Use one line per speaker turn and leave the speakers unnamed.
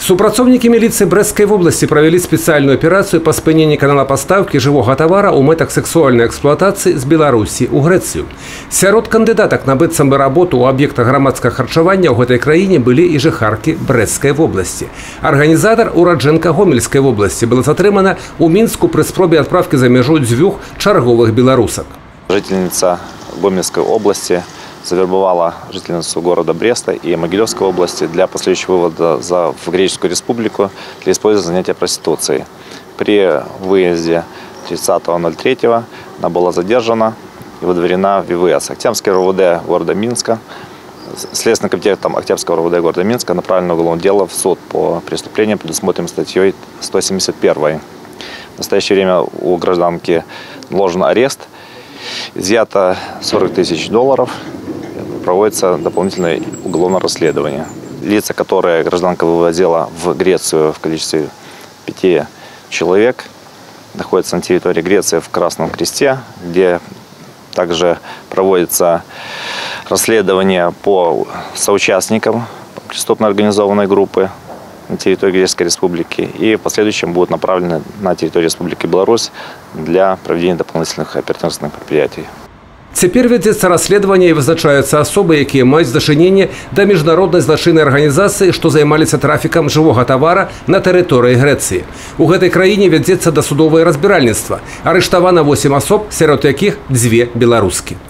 Супрацоўнікі міліцыі Брэсцкай вобласці правялі спецыяльную аперацыю па спыненні канала пастаўкі жывога тавара ў мэтах сэксуальнай эксплуатацыі з Беларусі ў Грэцыю. Сярод кандыдатак на быццам бы работу ў аб'ектах грамадскага харчавання ў гэтай краіне былі і жыхаркі Брэсцкай вобласці. Арганізатар ураджэнка Гомельскай вобласці была затрымана ў Мінску пры спробе адправкі за мяжу дзвюх чарговых беларусак.
Жительница Гомельской области завербовала жительницу города Бреста и Могилевской области для последующего вывода в Греческую республику для использования занятия проституцией. При выезде 30.03 она была задержана и выдворена в ВВС. Октябрьский РОВД города Минска, Следственным комитетом Октябрьского РОВД города Минска направлено уголовное дело в суд по преступлению, предусмотренным статьей 171. В настоящее время у гражданки наложен арест, изъято $40 000. Проводится дополнительное уголовное расследование. Лица, которые гражданка вывозила в Грецию в количестве 5 человек, находятся на территории Греции в Красном Кресте, где также проводится расследование по соучастникам преступно организованной группы на территории Греческой Республики и в последующем будут направлены на территорию Республики Беларусь для проведения дополнительных оперативных мероприятий.
Цяпер вядзецца расследаванне і вызначаюцца асобы, якія маюць дачыненне да міжнароднай злачыннай арганізацыі, што займаліся трафікам жывога тавара на тэрыторыі Грэцыі. У гэтай краіне вядзецца дасудовае разбіральніцтва. Арыштавана 8 асоб, сярод якіх 2 беларускі.